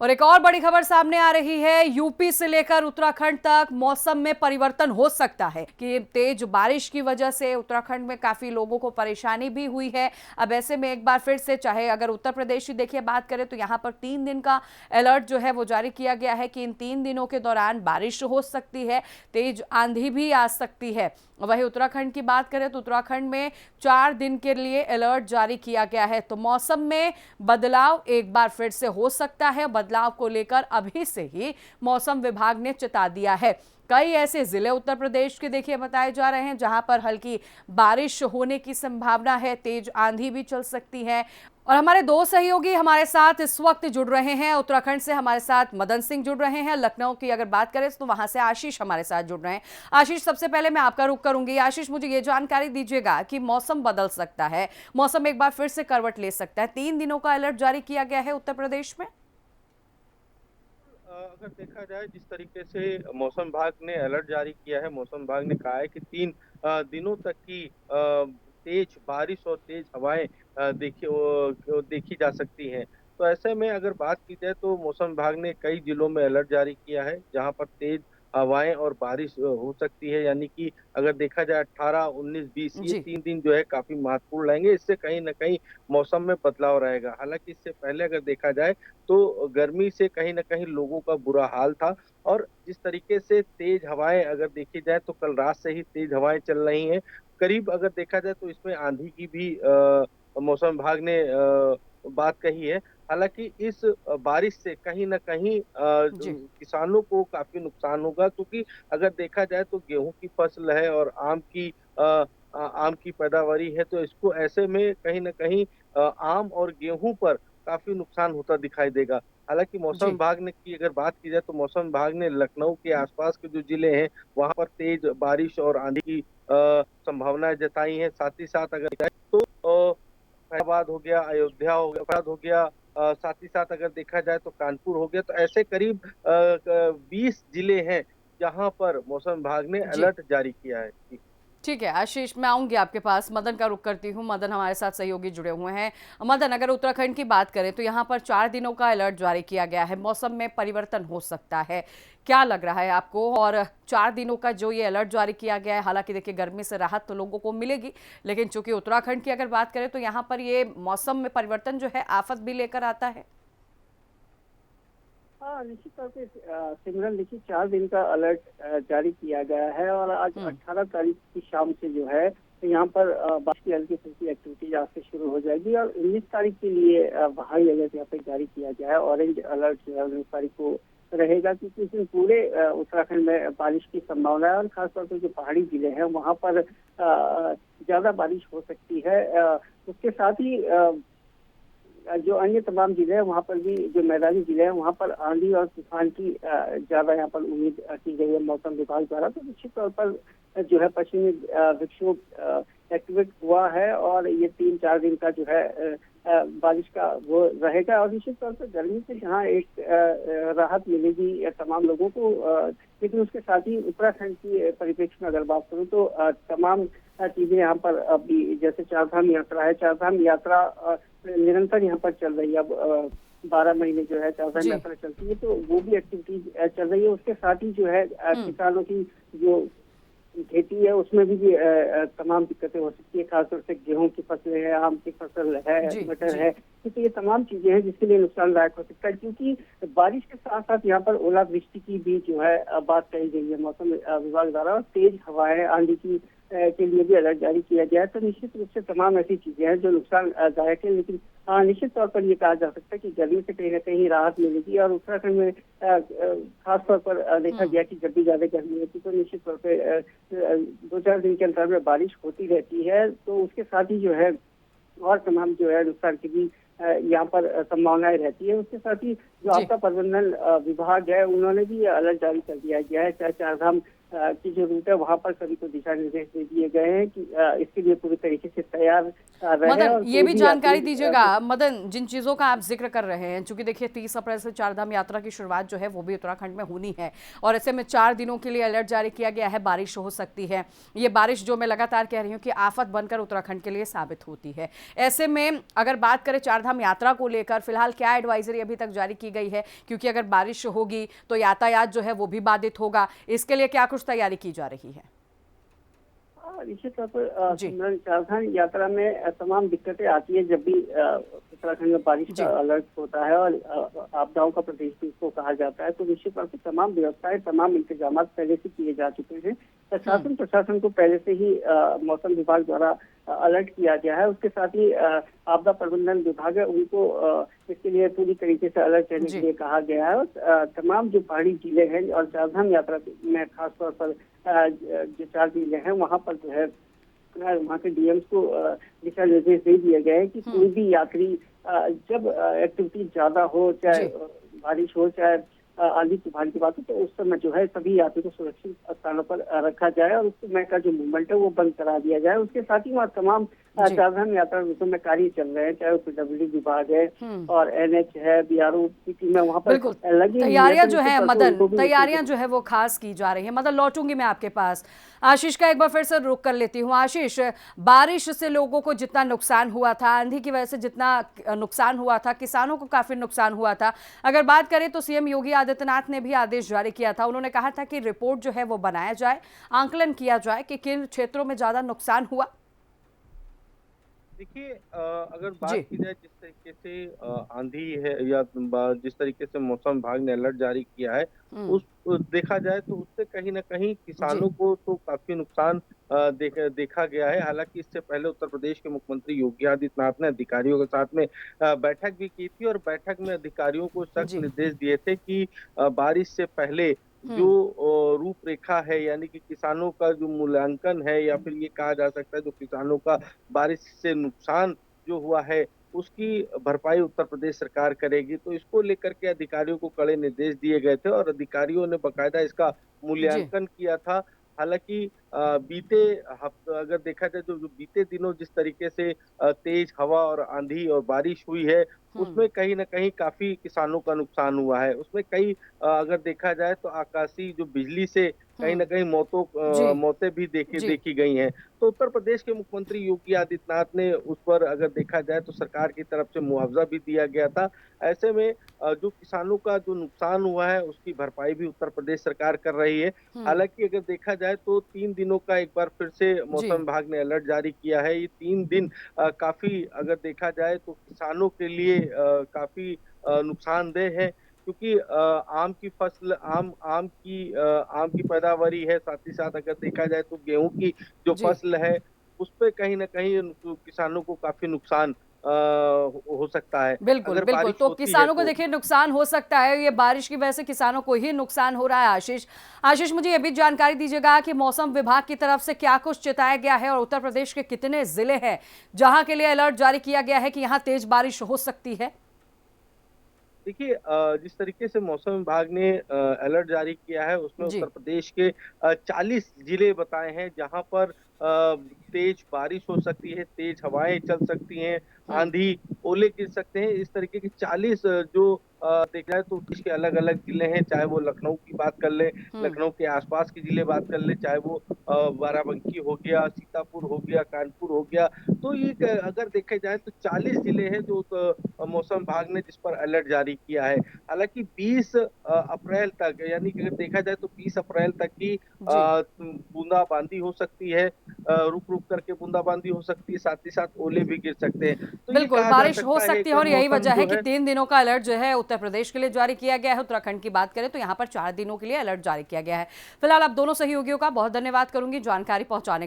और एक और बड़ी खबर सामने आ रही है। यूपी से लेकर उत्तराखंड तक मौसम में परिवर्तन हो सकता है कि तेज बारिश की वजह से उत्तराखंड में काफी लोगों को परेशानी भी हुई है। अब ऐसे में एक बार फिर से, चाहे अगर उत्तर प्रदेश की देखिए बात करें तो यहां पर 3 दिन का अलर्ट जो है वो जारी किया गया है कि इन 3 दिनों के दौरान बारिश हो सकती है, तेज आंधी भी आ सकती है। वहीं उत्तराखंड की बात करें तो उत्तराखंड में 4 दिन के लिए अलर्ट जारी किया गया है। तो मौसम में बदलाव एक बार फिर से हो सकता है। बदलाव को लेकर अभी से ही मौसम विभाग ने चेता दिया है। कई ऐसे जिले उत्तर प्रदेश के देखिए बताए जा रहे हैं जहां पर हल्की बारिश होने की संभावना है, तेज आंधी भी चल सकती है। और हमारे दो सहयोगी हमारे साथ इस वक्त जुड़ रहे हैं। उत्तराखंड से हमारे साथ मदन सिंह जुड़ रहे हैं। लखनऊ की अगर बात करें तो वहां से आशीष हमारे साथ जुड़ रहे हैं। आशीष, सबसे पहले मैं आपका रुख करूंगी। आशीष, मुझे ये जानकारी दीजिएगा कि मौसम बदल सकता है, मौसम एक बार फिर से करवट ले सकता है, 3 दिनों का अलर्ट जारी किया गया है उत्तर प्रदेश में। अगर देखा जाए जिस तरीके से मौसम विभाग ने अलर्ट जारी किया है। मौसम विभाग ने कहा है कि 3 दिनों तक की तेज बारिश और तेज हवाएं देखी जा सकती हैं। तो ऐसे में अगर बात की जाए तो मौसम विभाग ने कई जिलों में अलर्ट जारी किया है जहां पर तेज हवाएं और बारिश हो सकती है। यानी कि अगर देखा जाए 18, 19, 20 ये जी। 3 दिन जो है काफी महत्वपूर्ण रहेंगे। इससे कहीं ना कहीं मौसम में बदलाव रहेगा। हालांकि इससे पहले अगर देखा जाए तो गर्मी से कहीं ना कहीं लोगों का बुरा हाल था। और जिस तरीके से तेज हवाएं अगर देखी जाए तो कल रात से ही तेज हवाएं चल रही हैं। करीब अगर देखा जाए तो इसमें आंधी की भी मौसम विभाग ने बात कही है। हालांकि इस बारिश से कहीं ना कहीं जी। किसानों को काफी नुकसान होगा, क्योंकि अगर देखा जाए तो गेहूं की फसल है और आम की पैदावारी है। तो इसको ऐसे में कहीं ना कहीं आम और गेहूं पर काफी नुकसान होता दिखाई देगा। हालांकि मौसम जी। विभाग ने की अगर बात की जाए तो मौसम विभाग ने लखनऊ के आसपास के जो जिले हैं वहां पर तेज बारिश और आंधी की संभावनाएं जताई हैं। साथ ही साथ अगर जाए तो फैजाबाद हो गया, अयोध्या हो गया, फैजाबाद हो गया, साथ ही साथ अगर देखा जाए तो कानपुर हो गया। तो ऐसे करीब 20 जिले हैं जहां पर मौसम विभाग ने जी। अलर्ट जारी किया है। ठीक है आशीष, मैं आऊंगी आपके पास। मदन का रुख करती हूँ। मदन हमारे साथ सहयोगी जुड़े हुए हैं। मदन, अगर उत्तराखंड की बात करें तो यहाँ पर 4 दिनों का अलर्ट जारी किया गया है, मौसम में परिवर्तन हो सकता है, क्या लग रहा है आपको? और 4 दिनों का जो ये अलर्ट जारी किया गया है, हालांकि देखिए गर्मी से राहत तो लोगों को मिलेगी, लेकिन चूंकि उत्तराखंड की अगर बात करें तो यहाँ पर ये मौसम में परिवर्तन जो है आफत भी लेकर आता है। हाँ, निश्चित तौर पे सिमरन, देखिए 4 दिन का अलर्ट जारी किया गया है और आज हम्म। 18 तारीख की शाम से जो है तो यहाँ पर बारिश की हल्की फुल्की एक्टिविटीज आज से शुरू हो जाएगी और 19 तारीख के लिए हाई अलर्ट यहाँ पे जारी किया गया है। ऑरेंज अलर्ट जो है 19 तारीख को रहेगा, क्योंकि इस दिन पूरे उत्तराखंड में बारिश की संभावना है और खासतौर पर जो पहाड़ी जिले हैं वहाँ पर ज्यादा बारिश हो सकती है। उसके साथ ही जो अन्य तमाम जिले हैं वहाँ पर भी, जो मैदानी जिले हैं वहाँ पर आंधी और तूफान की ज्यादा यहाँ पर उम्मीद की गई है मौसम विभाग द्वारा। तो निश्चित तौर पर जो है पश्चिमी विक्षोभ एक्टिवेट हुआ है और ये 3-4 दिन का जो है बारिश का वो रहेगा और निश्चित तौर पर गर्मी से जहाँ एक राहत मिलेगी तमाम लोगों को, लेकिन उसके साथ ही उत्तराखंड की परिप्रेक्ष्य में अगर बात करूँ तो तमाम चीजें यहाँ पर अभी, जैसे चारधाम यात्रा है, चारधाम यात्रा निरंतर यहाँ पर चल रही है। अब 12 महीने जो है चारधाम जी। यात्रा चलती है, तो वो भी एक्टिविटीज चल रही है। उसके साथ ही जो है हम्म। किसानों की जो खेती है उसमें भी तमाम दिक्कतें हो सकती है। खासतौर से गेहूं की फसलें हैं, आम की फसल है, जी। मटर जी। है, तो ये तमाम चीजें हैं जिसके लिए नुकसानदायक हो सकता है, क्योंकि बारिश के साथ साथ यहाँ पर ओलावृष्टि की भी जो है बात कही गई है मौसम विभाग द्वारा और तेज हवाएं आंधी की के लिए भी अलर्ट जारी किया गया है। तो निश्चित रूप से तमाम ऐसी चीजें हैं जो नुकसानदायक है, लेकिन निश्चित तौर पर ये कहा जा सकता है कि गर्मी से कहीं ना कहीं राहत मिलेगी और उत्तराखंड में खास तौर पर देखा हम्म। गया कि जब भी ज्यादा गर्मी होती है तो निश्चित तौर पर 2-4 दिन के अंतर में बारिश होती रहती है। तो उसके साथ ही जो है और तमाम जो है नुकसान की भी यहाँ पर संभावनाएं रहती है। उसके साथ ही जो जी। आपदा प्रबंधन विभाग है उन्होंने भी अलर्ट जारी कर दिया गया है, चाहे चारधाम की जो रूट है वहां पर सभी को दिशा निर्देश दे दिए गए हैं कि इसके लिए पूरी तरीके से तैयार रहे। मदन, और ये कोई भी भी जानकारी यात्री दीजिएगा मदन, जिन चीज़ों का आप जिक्र कर रहे हैं, चूंकि देखिए 30 अप्रैल से चारधाम यात्रा की शुरुआत जो है वो भी उत्तराखंड में होनी है और ऐसे में 4 दिनों के लिए अलर्ट जारी किया गया है, बारिश हो सकती है। ये बारिश जो मैं लगातार कह रही हूँ कि आफत बनकर उत्तराखंड के लिए साबित होती है। ऐसे में अगर बात करें चारधाम यात्रा को लेकर फिलहाल क्या एडवाइजरी अभी तक जारी की गई है, क्योंकि अगर बारिश होगी तो यातायात जो है वो भी बाधित होगा, इसके लिए क्या कुछ तैयारी की जा रही है? निश्चित तौर पर जी सिमरन, चारधाम यात्रा में तमाम दिक्कतें आती है जब भी उत्तराखंड में बारिश जी का अलर्ट होता है और आपदाओं का प्रदेश भी इसको कहा जाता है। तो निश्चित तौर पर तमाम व्यवस्थाएं, तमाम इंतजाम पहले से किए जा चुके हैं। प्रशासन को पहले से ही मौसम विभाग द्वारा अलर्ट किया गया है। उसके साथ ही आपदा प्रबंधन विभाग है, उनको इसके लिए पूरी तरीके से अलर्ट रहने के लिए कहा गया है। और तमाम जो पहाड़ी जिले हैं और चारधाम यात्रा में खासतौर पर जो 4 जिले हैं वहाँ पर जो है वहाँ के डीएम्स को दिशा निर्देश दे दिए गए हैं कि कोई भी यात्री जब एक्टिविटी ज्यादा हो, चाहे बारिश हो, चाहे आंधी तूफान की बात हो, तो उस समय जो है सभी यात्री को सुरक्षित स्थानों पर रखा जाए और उस समय का जो मूवमेंट है वो बंद करा दिया जाए। उसके साथ ही वहाँ तमाम चारधाम यात्रा रूटों में कार्य चल रहे हैं, चाहे वो पीडब्ल्यूडी विभाग है और एनएच है, बीआरओ की टीमें वहाँ पर लगी। तैयारियां जो है मदन, तैयारियां जो है वो खास की जा रही है। मदन, लौटूंगी मैं आपके पास। आशीष का एक बार फिर से रुक कर लेती हूँ। आशीष, बारिश से लोगों को जितना नुकसान हुआ था, आंधी की वजह से जितना नुकसान हुआ था, किसानों को काफी नुकसान हुआ था, अगर बात करें तो सीएम योगी आदित्यनाथ ने भी आदेश जारी किया था। उन्होंने कहा था कि रिपोर्ट जो है वो बनाया जाए, आंकलन किया जाए कि किन क्षेत्रों में ज्यादा नुकसान हुआ। देखिए, अगर बात की जाए जिस तरीके से आंधी है या जिस तरीके से मौसम विभाग ने अलर्ट जारी किया है, उस देखा जाए तो उससे कहीं ना कहीं किसानों को तो काफी नुकसान देखा गया है। हालांकि इससे पहले उत्तर प्रदेश के मुख्यमंत्री योगी आदित्यनाथ ने अधिकारियों के साथ में बैठक भी की थी और बैठक में अधिकारियों को सख्त निर्देश दिए थे कि बारिश से पहले जो रूपरेखा है, यानी कि किसानों का जो मूल्यांकन है या फिर ये कहा जा सकता है जो किसानों का बारिश से नुकसान जो हुआ है उसकी भरपाई उत्तर प्रदेश सरकार करेगी। तो इसको लेकर के अधिकारियों को कड़े निर्देश दिए गए थे और अधिकारियों ने बकायदा इसका मूल्यांकन किया था। हालांकि बीते हफ्ते अगर देखा जाए तो जो बीते दिनों जिस तरीके से तेज हवा और आंधी और बारिश हुई है उसमें कहीं ना कहीं काफी किसानों का नुकसान हुआ है। उसमें कई अगर देखा जाए तो आकाशीय जो बिजली से कहीं ना कहीं मौतें भी देखी गई हैं। तो उत्तर प्रदेश के मुख्यमंत्री योगी आदित्यनाथ ने उस पर अगर देखा जाए तो सरकार की तरफ से मुआवजा भी दिया गया था। ऐसे में जो किसानों का जो नुकसान हुआ है उसकी भरपाई भी उत्तर प्रदेश सरकार कर रही है। हालांकि अगर देखा जाए तो 3 दिनों का एक बार फिर से मौसम विभाग ने अलर्ट जारी किया है। ये 3 दिन काफी अगर देखा जाए तो किसानों के लिए काफी नुकसानदेह है, क्योंकि आम की फसल आम की पैदावारी है। साथ ही साथ अगर देखा जाए तो गेहूं की जो फसल है उस पे कहीं ना कहीं किसानों को काफी नुकसान हो सकता है। बिल्कुल बिल्कुल, तो किसानों को देखिए नुकसान हो सकता है, ये बारिश की वजह से किसानों को ही नुकसान हो रहा है। आशीष मुझे ये भी जानकारी दीजिएगा कि मौसम विभाग की तरफ से क्या कुछ चेताया गया है और उत्तर प्रदेश के कितने जिले हैं जहां के लिए अलर्ट जारी किया गया है कि यहाँ तेज बारिश हो सकती है? देखिए, जिस तरीके से मौसम विभाग ने अलर्ट जारी किया है उसमें उत्तर प्रदेश के 40 जिले बताए हैं जहां पर तेज बारिश हो सकती है, तेज हवाएं चल सकती हैं, आंधी ओले गिर सकते हैं। इस तरीके की 40 जो देखा जाए तो देश के अलग अलग जिले हैं, चाहे वो लखनऊ की बात कर ले, लखनऊ के आसपास के जिले बात कर ले, चाहे वो बाराबंकी हो गया, सीतापुर हो गया, कानपुर हो गया। तो ये अगर देखे जाए तो 40 जिले हैं जो मौसम विभाग ने जिस पर अलर्ट जारी किया है। हालांकि 20 अप्रैल तक, यानी कि अगर देखा जाए तो 20 अप्रैल तक की बूंदाबांदी हो सकती है, रुक रुक करके बूंदाबांदी हो सकती है, साथ ही साथ ओले भी गिर सकते हैं। तो बिल्कुल बारिश हो सकती है और यही वजह है कि 3 दिनों का अलर्ट जो है उत्तर प्रदेश के लिए जारी किया गया है। उत्तराखंड की बात करें तो यहाँ पर 4 दिनों के लिए अलर्ट जारी किया गया है। फिलहाल आप दोनों सहयोगियों का बहुत धन्यवाद करूंगी जानकारी पहुंचाने